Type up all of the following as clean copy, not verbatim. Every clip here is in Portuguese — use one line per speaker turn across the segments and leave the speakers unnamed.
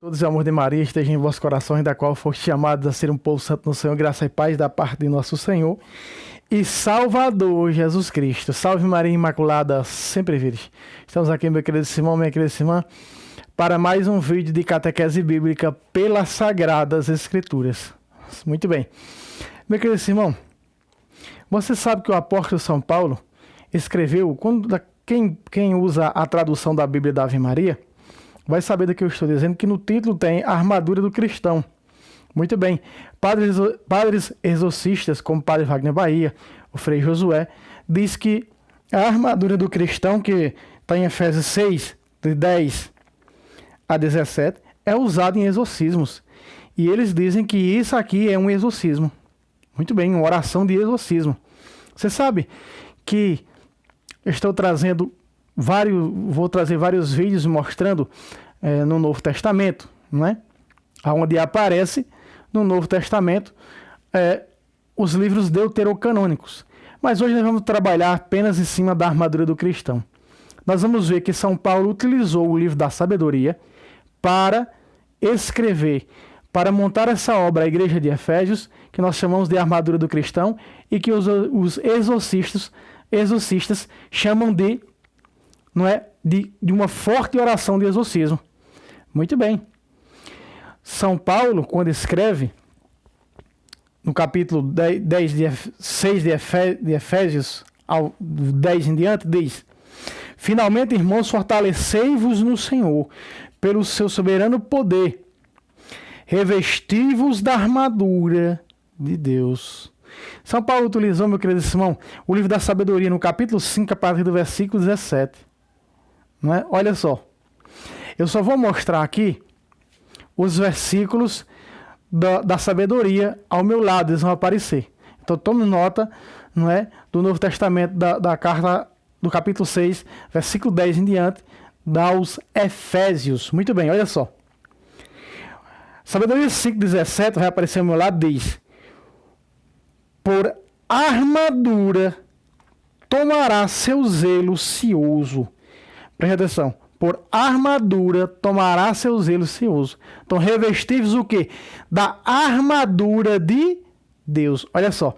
Todos os amor de Maria estejam em vossos corações, da qual foste chamados a ser um povo santo no Senhor, graça e paz da parte de nosso Senhor e Salvador Jesus Cristo. Salve Maria Imaculada, sempre virgem. Estamos aqui, meu querido Simão, minha querida Simã, para mais um vídeo de catequese bíblica pelas Sagradas Escrituras. Muito bem. Meu querido Simão, você sabe que o apóstolo São Paulo escreveu, quem usa a tradução da Bíblia da Ave Maria, vai saber do que eu estou dizendo, que no título tem a armadura do cristão. Muito bem. Padres exorcistas, como o Padre Wagner Bahia, o Frei Josué, diz que a armadura do cristão, que está em Efésios 6, de 10 a 17, é usada em exorcismos. E eles dizem que isso aqui é um exorcismo. Muito bem, uma oração de exorcismo. Você sabe que estou trazendo vou trazer vários vídeos mostrando no Novo Testamento, não é? Onde aparece no Novo Testamento os livros deuterocanônicos. Mas hoje nós vamos trabalhar apenas em cima da armadura do cristão. Nós vamos ver que São Paulo utilizou o livro da sabedoria para escrever, para montar essa obra, a Igreja de Efésios, que nós chamamos de armadura do cristão, e que os exorcistas chamam de uma forte oração de exorcismo. Muito bem. São Paulo, quando escreve, no capítulo 6 de Efésios, ao 10 em diante, diz: finalmente, irmãos, fortalecei-vos no Senhor, pelo seu soberano poder, revesti-vos da armadura de Deus. São Paulo utilizou, meu querido Simão, o livro da sabedoria, no capítulo 5, a partir do versículo 17. Não é? Olha só, eu só vou mostrar aqui os versículos da sabedoria ao meu lado, eles vão aparecer. Então tome nota, não é, do Novo Testamento, da carta do capítulo 6, versículo 10 em diante, aos Efésios. Muito bem, olha só. Sabedoria 5,17 vai aparecer ao meu lado, diz: por armadura tomará seu zelo cioso. Preste atenção. Por armadura tomará seu zelo cioso. Então, revestivos o quê? Da armadura de Deus. Olha só.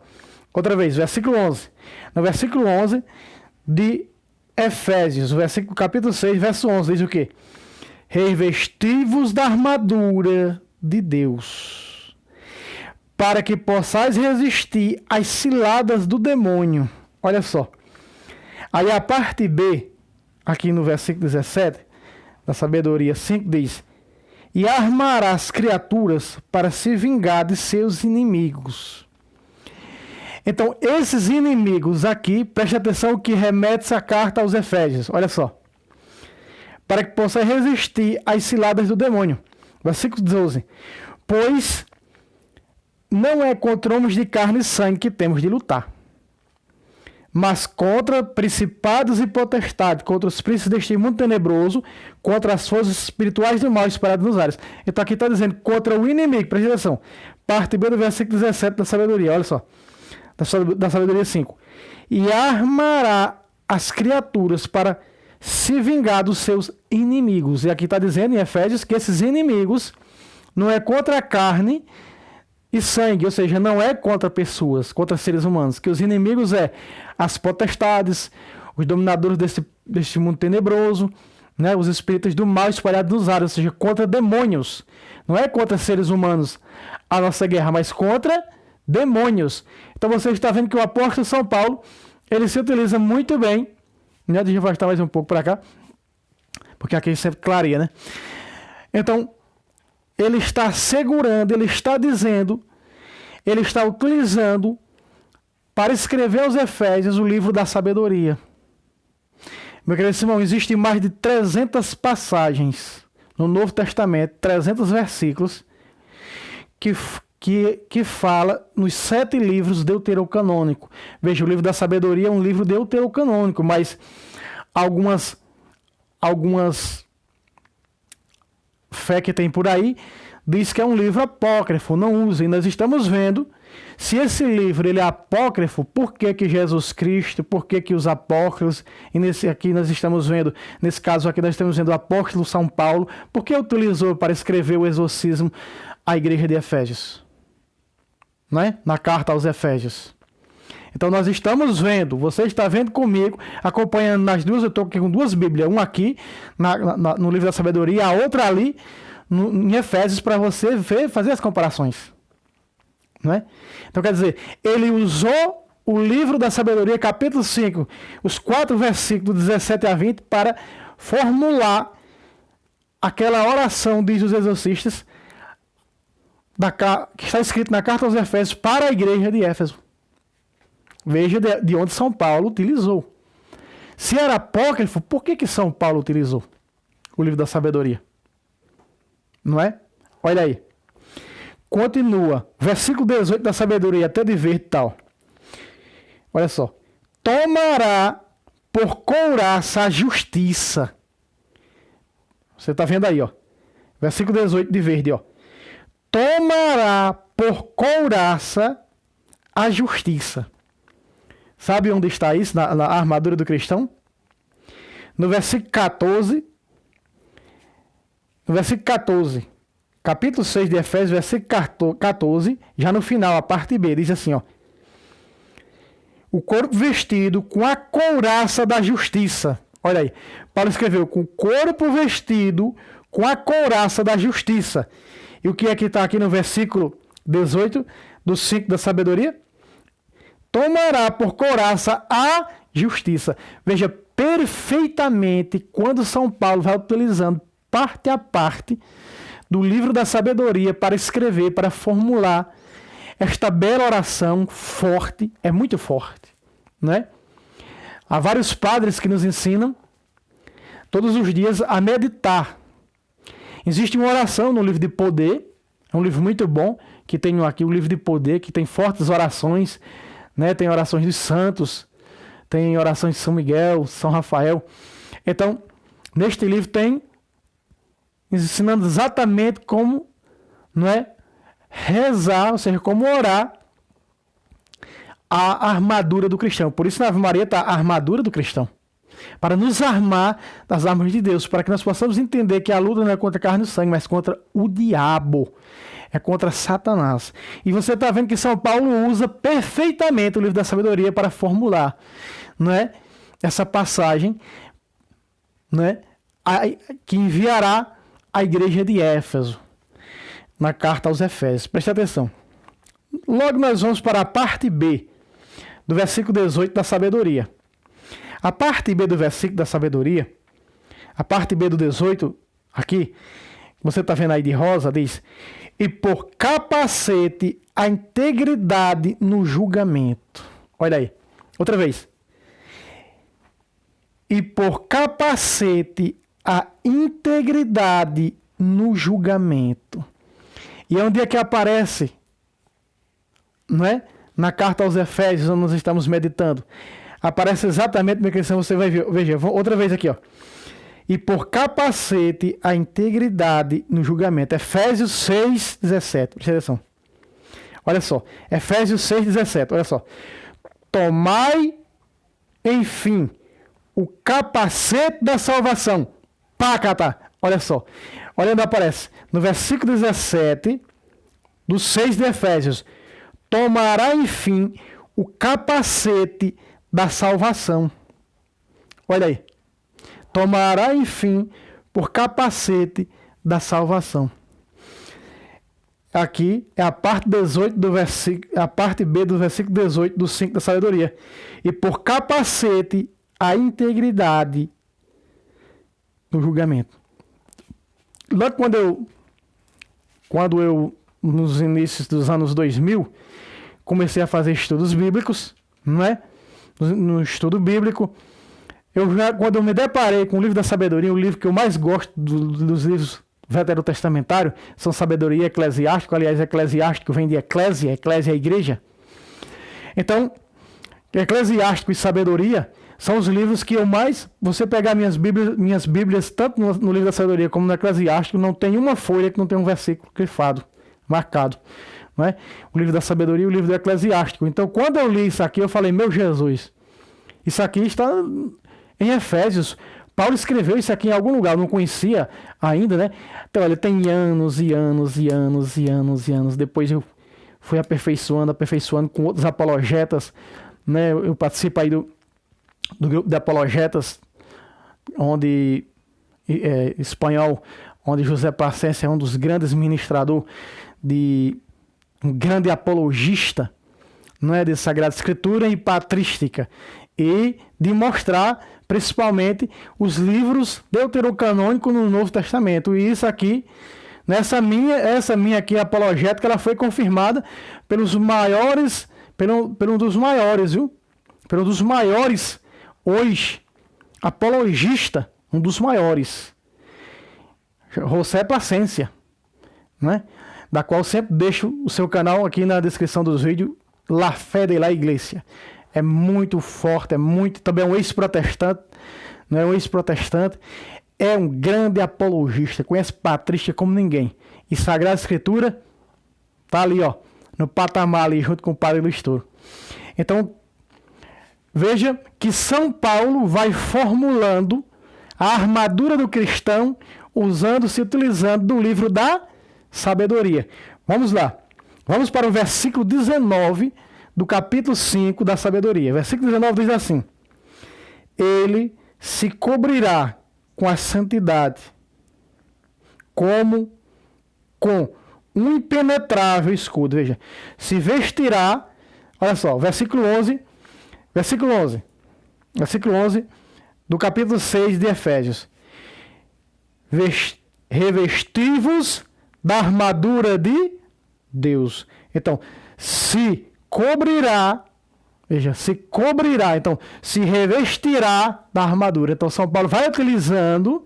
Outra vez, versículo 11. No versículo 11 de Efésios, capítulo 6, verso 11, diz o quê? Revestivos da armadura de Deus, para que possais resistir às ciladas do demônio. Olha só. Aí a parte B, aqui no versículo 17, da sabedoria 5, diz: e armará as criaturas para se vingar de seus inimigos. Então, esses inimigos aqui, preste atenção que remete essa carta aos Efésios. Olha só. Para que possa resistir às ciladas do demônio. Versículo 12. Pois não é contra homens de carne e sangue que temos de lutar, mas contra principados e potestades, contra os príncipes deste mundo tenebroso, contra as forças espirituais do mal espalhadas nos ares. Então aqui está dizendo contra o inimigo, presta atenção. Parte B do versículo 17 da sabedoria, olha só. Da sabedoria 5. E armará as criaturas para se vingar dos seus inimigos. E aqui está dizendo em Efésios que esses inimigos não é contra a carne e sangue, ou seja, não é contra pessoas, contra seres humanos, que os inimigos é as potestades, os dominadores deste mundo tenebroso, né, os espíritos do mal espalhados nos ares, ou seja, contra demônios. Não é contra seres humanos a nossa guerra, mas contra demônios. Então você está vendo que o apóstolo São Paulo, ele se utiliza muito bem, né, deixa eu afastar mais um pouco para cá, porque aqui sempre clareia, né? Então, ele está segurando, ele está dizendo, ele está utilizando para escrever aos Efésios o livro da sabedoria. Meu querido Simão, existem mais de 300 passagens no Novo Testamento, 300 versículos, que fala nos 7 livros deuterocanônicos. Veja, o livro da sabedoria é um livro deuterocanônico, fé que tem por aí diz que é um livro apócrifo, não usa. E nós estamos vendo se esse livro ele é apócrifo, por que que Jesus Cristo, por que que os apócrifos, e nesse aqui nós estamos vendo, nesse caso aqui nós estamos vendo o apóstolo São Paulo, por que utilizou para escrever o exorcismo à igreja de Efésios? Né? Na carta aos Efésios. Então nós estamos vendo, você está vendo comigo, acompanhando nas duas, eu estou aqui com duas Bíblias, uma aqui no livro da sabedoria, a outra ali em Efésios, para você ver, fazer as comparações. Não é? Então quer dizer, ele usou o livro da sabedoria, capítulo 5, os 4 versículos 17 a 20, para formular aquela oração, diz os exorcistas, que está escrito na carta aos Efésios para a igreja de Éfeso. Veja de onde São Paulo utilizou. Se era apócrifo, por que São Paulo utilizou o livro da sabedoria? Não é? Olha aí. Continua. Versículo 18 da sabedoria, até de verde e tal. Olha só. Tomará por couraça a justiça. Você está vendo aí, ó. Versículo 18 de verde, ó. Tomará por couraça a justiça. Sabe onde está isso? Na armadura do cristão? No versículo 14. No versículo 14. Capítulo 6 de Efésios, versículo 14. Já no final, a parte B, diz assim, ó. O corpo vestido com a couraça da justiça. Olha aí. Paulo escreveu com o corpo vestido com a couraça da justiça. E o que é que está aqui no versículo 18 do 5 da sabedoria? Tomará por couraça a justiça. Veja perfeitamente quando São Paulo vai utilizando parte a parte do livro da sabedoria para escrever, para formular esta bela oração forte, é muito forte, né? Há vários padres que nos ensinam todos os dias a meditar. Existe uma oração no livro de poder, é um livro muito bom, que tem aqui o livro de poder, que tem fortes orações, né? Tem orações dos santos, tem orações de São Miguel, São Rafael. Então, neste livro tem ensinando exatamente como, não é, rezar, ou seja, como orar a armadura do cristão. Por isso na Ave Maria está a armadura do cristão. Para nos armar das armas de Deus, para que nós possamos entender que a luta não é contra a carne e o sangue, mas contra o diabo. É contra Satanás. E você está vendo que São Paulo usa perfeitamente o livro da sabedoria para formular, não é, essa passagem, não é, que enviará a igreja de Éfeso, na carta aos Efésios. Preste atenção. Logo nós vamos para a parte B, do versículo 18 da sabedoria. A parte B do versículo da sabedoria, a parte B do 18, aqui, você está vendo aí de rosa, diz: e por capacete a integridade no julgamento. Olha aí, outra vez. E por capacete a integridade no julgamento. E é onde é que aparece, não é? Na carta aos Efésios, onde nós estamos meditando. Aparece exatamente na questão, você vai ver. Veja, outra vez aqui, ó. E por capacete a integridade no julgamento. Efésios 6, 17. Presta atenção. Olha só. Efésios 6, 17. Olha só. Tomai, enfim, o capacete da salvação. Pacata. Olha só. Olha onde aparece. No versículo 17 do 6 de Efésios. Tomará, enfim, o capacete da salvação. Olha aí. Tomará, enfim, por capacete da salvação. Aqui é a parte 18 do versículo, a parte B do versículo 18 do 5 da sabedoria. E por capacete a integridade no julgamento. Logo quando eu nos inícios dos anos 2000, comecei a fazer estudos bíblicos, não é? No estudo bíblico, quando eu me deparei com o livro da sabedoria, o livro que eu mais gosto dos livros veterotestamentários, são sabedoria eclesiástica. Aliás, eclesiástico vem de eclésia, eclésia é a igreja. Então, eclesiástico e sabedoria São os livros que eu mais... Você pegar minhas Bíblias tanto no livro da sabedoria como no Eclesiástico, não tem uma folha que não tem um versículo grifado, marcado. Não é? O livro da sabedoria e o livro do Eclesiástico. Então, quando eu li isso aqui, eu falei, meu Jesus, isso aqui está em Efésios. Paulo escreveu isso aqui em algum lugar, eu não conhecia ainda, né? Então, olha, tem anos e anos e anos e anos e anos. Depois eu fui aperfeiçoando com outros apologetas, né? Eu participo aí do grupo de apologetas, onde espanhol, onde José Pacência é um dos grandes ministradores, um grande apologista, não é, de Sagrada Escritura e patrística, e de mostrar principalmente os livros deuterocanônicos no Novo Testamento. E isso aqui, essa minha aqui apologética, ela foi confirmada pelos maiores, pelo um dos maiores, viu? Pelo um dos maiores hoje, apologista, um dos maiores, José Pacência, né? Da qual sempre deixo o seu canal aqui na descrição dos vídeos, La Fé de la Iglesia. É muito forte, também é um ex-protestante, não é um ex-protestante, é um grande apologista, conhece patrística como ninguém. E Sagrada Escritura tá ali, ó, no patamar ali, junto com o Padre Luiz Toro. Então, veja que São Paulo vai formulando a armadura do cristão, se utilizando do livro da sabedoria. Vamos lá. Vamos para o versículo 19 do capítulo 5 da sabedoria. Versículo 19 diz assim: ele se cobrirá com a santidade, como com um impenetrável escudo. Veja, se vestirá, olha só, versículo 11 do capítulo 6 de Efésios. Revestivos da armadura de Deus. Então, se cobrirá, veja, se cobrirá, então, se revestirá da armadura. Então, São Paulo vai utilizando,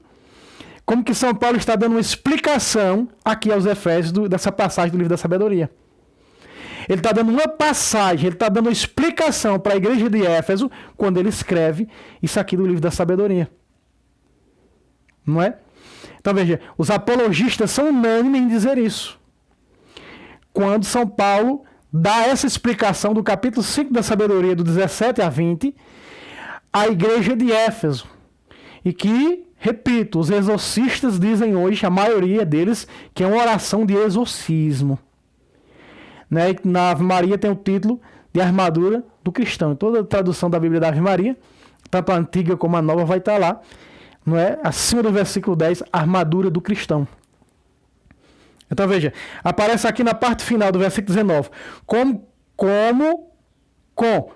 como que São Paulo está dando uma explicação aqui aos Efésios dessa passagem do livro da sabedoria. Ele está dando uma passagem, ele está dando uma explicação para a igreja de Éfeso, quando ele escreve isso aqui do livro da sabedoria. Não é? Então veja, os apologistas são unânimes em dizer isso. Quando São Paulo dá essa explicação do capítulo 5 da sabedoria, do 17 a 20, à igreja de Éfeso. E que, repito, os exorcistas dizem hoje, a maioria deles, que é uma oração de exorcismo. Né? Na Ave Maria tem o título de armadura do cristão. Em toda a tradução da Bíblia da Ave Maria, tanto a antiga como a nova, vai estar lá, não é? Acima do versículo 10, armadura do cristão. Então veja, aparece aqui na parte final do versículo 19, como com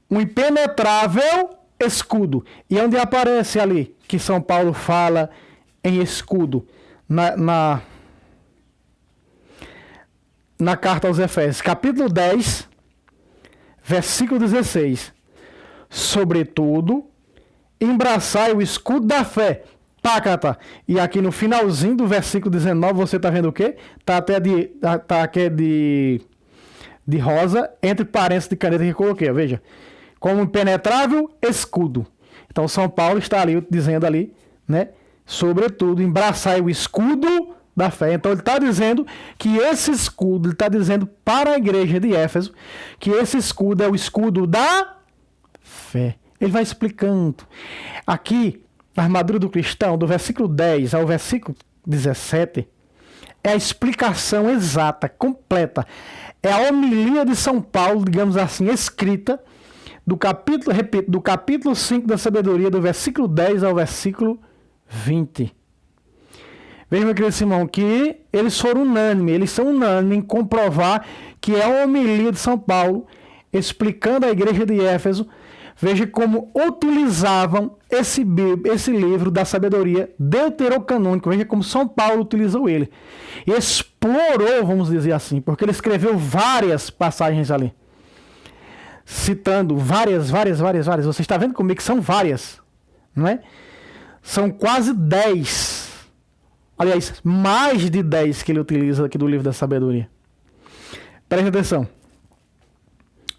um impenetrável escudo. E onde aparece ali que São Paulo fala em escudo? Na carta aos Efésios, capítulo 10, versículo 16. Sobretudo, embraçai o escudo da fé. Tácata. E aqui no finalzinho do versículo 19, você está vendo o quê? Está até de rosa, entre parênteses de caneta que eu coloquei. Veja. Como um impenetrável escudo. Então, São Paulo está ali dizendo ali, né? Sobretudo, embraçai o escudo da fé. Então ele está dizendo que esse escudo, ele está dizendo para a igreja de Éfeso que esse escudo é o escudo da fé. Ele vai explicando. Aqui, na armadura do cristão, do versículo 10 ao versículo 17, é a explicação exata, completa. É a homilia de São Paulo, digamos assim, escrita, do capítulo 5 da sabedoria, do versículo 10 ao versículo 20. Veja, meu querido Simão, que eles são unânimes em comprovar que é a homilia de São Paulo, explicando a igreja de Éfeso. Veja como utilizavam esse livro da sabedoria deuterocanônico. Veja como São Paulo utilizou ele. Explorou, vamos dizer assim, porque ele escreveu várias passagens ali. Citando várias. Você está vendo comigo que são várias, não é? São quase 10. Aliás, mais de 10 que ele utiliza aqui do livro da sabedoria. Preste atenção.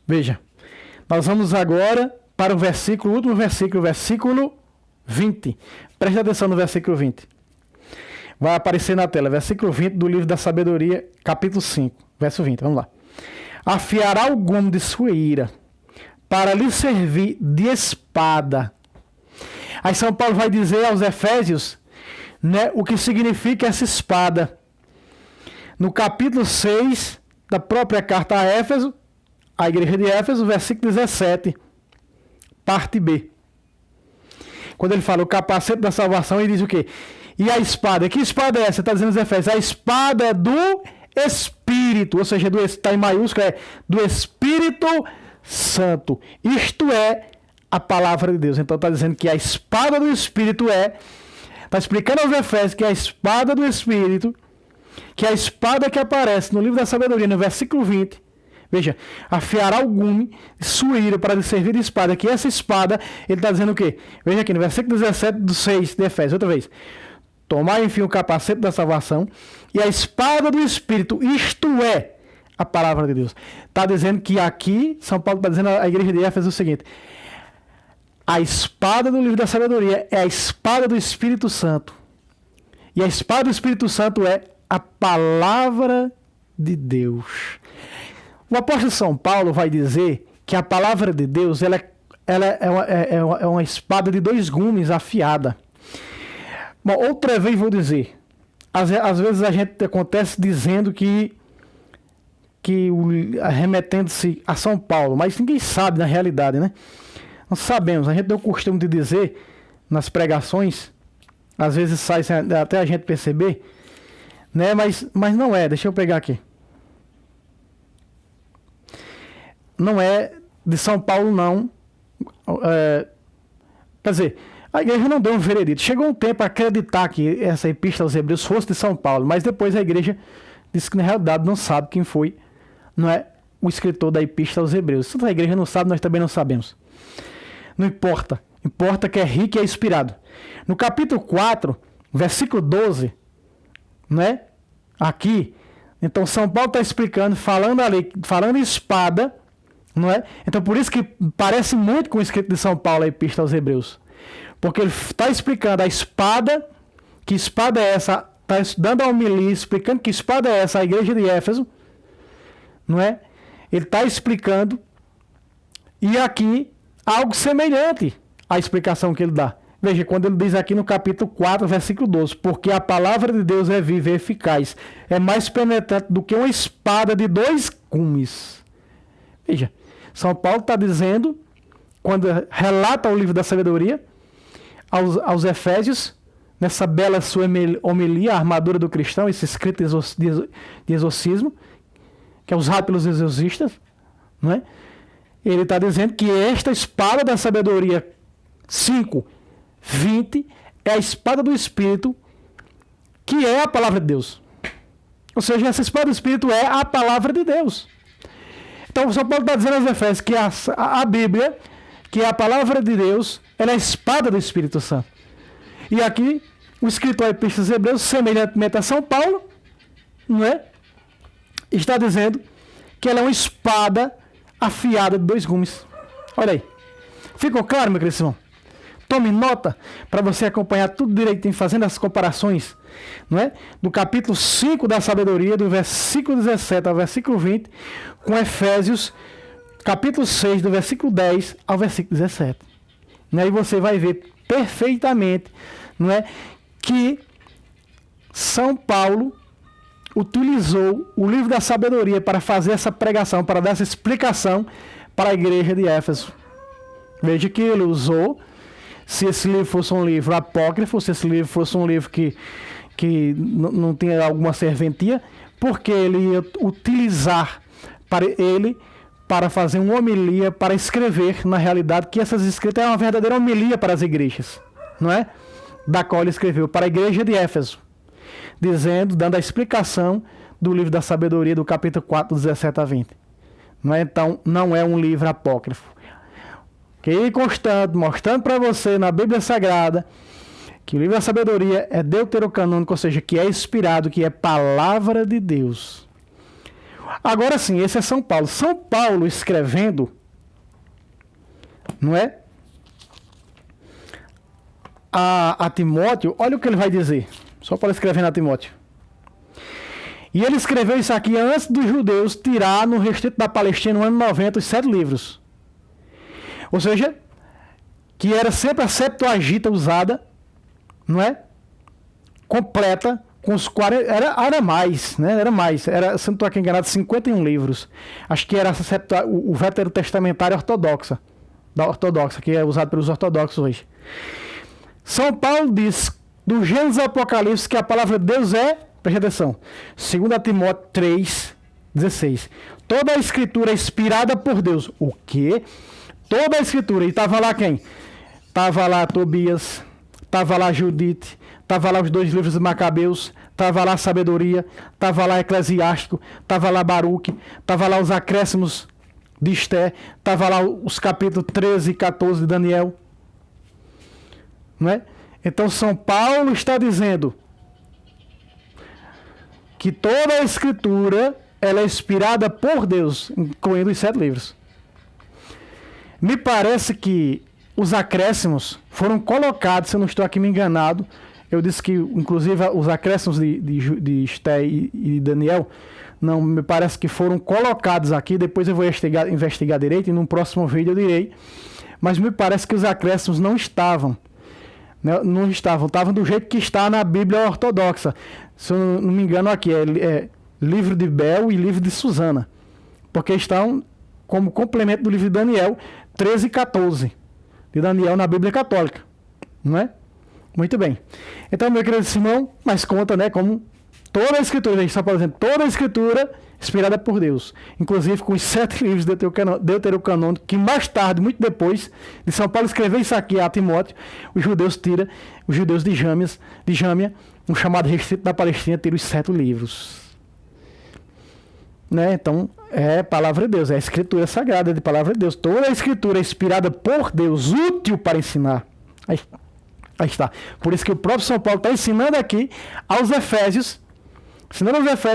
Veja. Nós vamos agora para o último versículo, versículo 20. Preste atenção no versículo 20. Vai aparecer na tela, versículo 20 do livro da sabedoria, capítulo 5, verso 20. Vamos lá. Afiará o gume de sua ira, para lhe servir de espada. Aí São Paulo vai dizer aos Efésios, né, o que significa essa espada. No capítulo 6 da própria carta a Éfeso, a igreja de Éfeso, versículo 17, parte B. Quando ele fala o capacete da salvação, ele diz o quê? E a espada? Que espada é essa? Está dizendo os Efésios. A espada é do Espírito, ou seja, está em maiúscula, é do Espírito Santo. Isto é a palavra de Deus. Então está dizendo que a espada do Espírito está explicando aos Efésios que a espada do Espírito, que a espada que aparece no livro da sabedoria, no versículo 20, veja, afiará o gume, sua ira para lhe servir de espada, que essa espada, ele está dizendo o quê? Veja aqui no versículo 17 do 6 de Efésios, outra vez. Tomar, enfim, o capacete da salvação e a espada do Espírito, isto é a palavra de Deus. Está dizendo que aqui, São Paulo está dizendo à igreja de Éfeso o seguinte: a espada do livro da sabedoria é a espada do Espírito Santo. E a espada do Espírito Santo é a palavra de Deus. O apóstolo São Paulo vai dizer que a palavra de Deus ela é uma espada de 2 gumes afiada. Bom, outra vez vou dizer, às vezes a gente acontece dizendo que remetendo-se a São Paulo, mas ninguém sabe na realidade, né? Nós sabemos, a gente tem o costume de dizer nas pregações, às vezes sai até a gente perceber, né? Mas não é, deixa eu pegar aqui. Não é de São Paulo, não. Quer dizer, a igreja não deu um veredito. Chegou um tempo a acreditar que essa epístola aos Hebreus fosse de São Paulo, mas depois a igreja disse que na realidade não sabe quem foi, não é o escritor da epístola aos Hebreus. Se a igreja não sabe, nós também não sabemos. Não importa. Importa que é rico e é inspirado. No capítulo 4, versículo 12, né? Aqui, então São Paulo está explicando, falando em espada, não é? Então por isso que parece muito com o escrito de São Paulo, a epístola aos Hebreus. Porque ele está explicando a espada, que espada é essa, está dando a homilia, explicando que espada é essa, a igreja de Éfeso, não é? Ele está explicando, e aqui algo semelhante à explicação que ele dá. Veja, quando ele diz aqui no capítulo 4, versículo 12, porque a palavra de Deus é viva e eficaz, é mais penetrante do que uma espada de 2 gumes. Veja, São Paulo está dizendo, quando relata o livro da sabedoria, aos Efésios, nessa bela sua homilia, a armadura do cristão, esse escrito de exorcismo, que é usado pelos exorcistas, não é? Ele está dizendo que esta espada da sabedoria 5:20 é a espada do Espírito, que é a palavra de Deus. Ou seja, essa espada do Espírito é a palavra de Deus. Então, o São Paulo está dizendo aos Efésios que a Bíblia, que é a palavra de Deus, ela é a espada do Espírito Santo. E aqui, o escritor Epístola aos Hebreus, semelhantemente a São Paulo, não é? Está dizendo que ela é uma espada afiada de 2 gumes. Olha aí. Ficou claro, meu querido irmão? Tome nota para você acompanhar tudo direitinho, fazendo as comparações, não é? Do capítulo 5 da sabedoria, do versículo 17 ao versículo 20, com Efésios, capítulo 6, do versículo 10 ao versículo 17. E aí você vai ver perfeitamente, não é, que São Paulo utilizou o livro da sabedoria para fazer essa pregação, para dar essa explicação para a igreja de Éfeso. Veja que ele usou, se esse livro fosse um livro apócrifo, se esse livro fosse um livro que não tinha alguma serventia, porque ele ia utilizar para fazer uma homilia, para escrever, na realidade, que essas escritas é uma verdadeira homilia para as igrejas, não é? Da qual ele escreveu para a igreja de Éfeso, dando a explicação do livro da sabedoria, do capítulo 4, 17 a 20. Não é? Então, não é um livro apócrifo. Ok? Constante, mostrando para você na Bíblia Sagrada que o livro da sabedoria é deuterocanônico, ou seja, que é inspirado, que é palavra de Deus. Agora sim, esse é São Paulo. São Paulo escrevendo, não é? A Timóteo, olha o que ele vai dizer, só para escrever a Timóteo. E ele escreveu isso aqui antes dos judeus tirar no restrito da Palestina, no ano 90, os 7 livros. Ou seja, que era sempre a Septuaginta usada, não é? Completa, com os 40... Era mais, né? Era mais. Era, se não estou aqui enganado, 51 livros. Acho que era o Veterotestamentário ortodoxa, da ortodoxa, que é usado pelos ortodoxos hoje. São Paulo diz, do Gênesis ao Apocalipse, que a palavra de Deus é, preste atenção, 2 Timóteo 3,16. Toda a escritura é inspirada por Deus. O quê? Toda a escritura. E estava lá quem? Estava lá Tobias, estava lá Judite, estava lá os 2 livros de Macabeus, estava lá a Sabedoria, estava lá Eclesiástico, estava lá Baruque, estava lá os acréscimos de Esté, estava lá os capítulos 13 e 14 de Daniel. Não é? Então São Paulo está dizendo que toda a escritura ela é inspirada por Deus, incluindo os 7 livros. Me parece que os acréscimos foram colocados, se eu não estou aqui me enganado, eu disse que inclusive os acréscimos de Esté e Daniel, não, me parece que foram colocados aqui, depois eu vou investigar direito e num próximo vídeo eu direi, mas me parece que os acréscimos não estavam do jeito que está na Bíblia ortodoxa. Se eu não me engano aqui, é livro de Bel e livro de Susana, porque estão como complemento do livro de Daniel 13 e 14 de Daniel na Bíblia Católica, não é? Muito bem. Então, meu querido Simão, mas conta, né, como toda a escritura, a gente está falando, toda a escritura inspirada por Deus, inclusive com os 7 livros deuterocanônicos, que mais tarde, muito depois de São Paulo escrever isso aqui a Timóteo, os judeus de Jâmia, um chamado restrito da Palestina, tira os 7 livros. Né? Então, é a palavra de Deus, é a escritura sagrada de palavra de Deus. Toda a escritura é inspirada por Deus, útil para ensinar. Aí está. Por isso que o próprio São Paulo está ensinando aqui aos Efésios,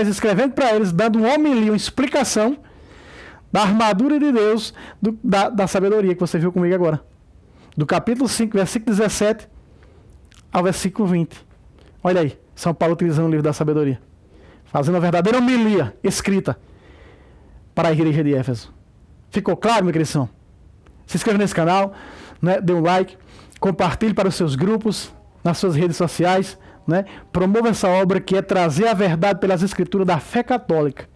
escrevendo para eles, dando uma homilia, uma explicação da armadura de Deus, da sabedoria que você viu comigo agora. Do capítulo 5, versículo 17 ao versículo 20. Olha aí, São Paulo utilizando o livro da sabedoria, fazendo a verdadeira homilia escrita para a igreja de Éfeso. Ficou claro, meu querido? Se inscreva nesse canal, né? Dê um like, compartilhe para os seus grupos, nas suas redes sociais, né? Promova essa obra que é trazer a verdade pelas escrituras da fé católica.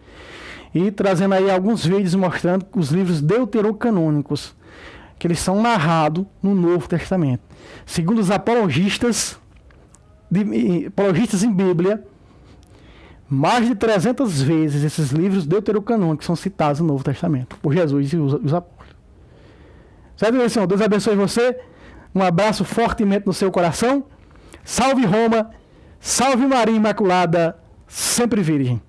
E trazendo aí alguns vídeos mostrando os livros deuterocanônicos, que eles são narrados no Novo Testamento. Segundo os apologistas em Bíblia, mais de 300 vezes esses livros deuterocanônicos são citados no Novo Testamento, por Jesus e os apóstolos. Certo, meu Senhor? Deus abençoe você. Um abraço fortemente no seu coração. Salve Roma, salve Maria Imaculada, sempre virgem.